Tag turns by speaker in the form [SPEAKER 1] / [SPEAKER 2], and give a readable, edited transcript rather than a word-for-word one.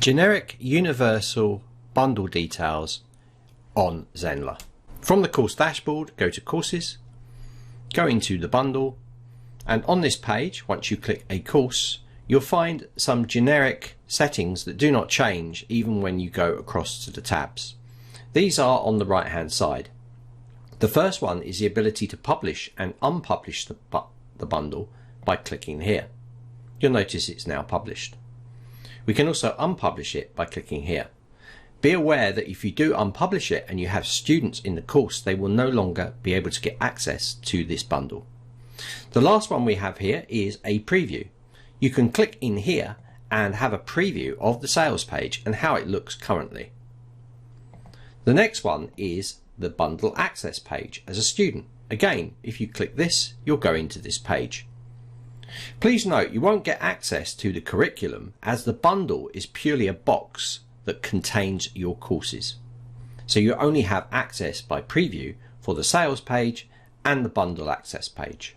[SPEAKER 1] Generic universal bundle details on Zenler. From the course dashboard, go to courses, go into the bundle, and on this page, once you click a course, you'll find some generic settings that do not change even when you go across to the tabs. These are on the right hand side. The first one is the ability to publish and unpublish the bundle by clicking here. You'll notice it's now published. We can also unpublish it by clicking here. Be aware that if you do unpublish it and you have students in the course, they will no longer be able to get access to this bundle. The last one we have here is a preview. You can click in here and have a preview of the sales page and how it looks currently. The next one is the bundle access page as a student. Again, if you click this, you'll go into this page. Please note you won't get access to the curriculum as the bundle is purely a box that contains your courses. So you only have access by preview for the sales page and the bundle access page.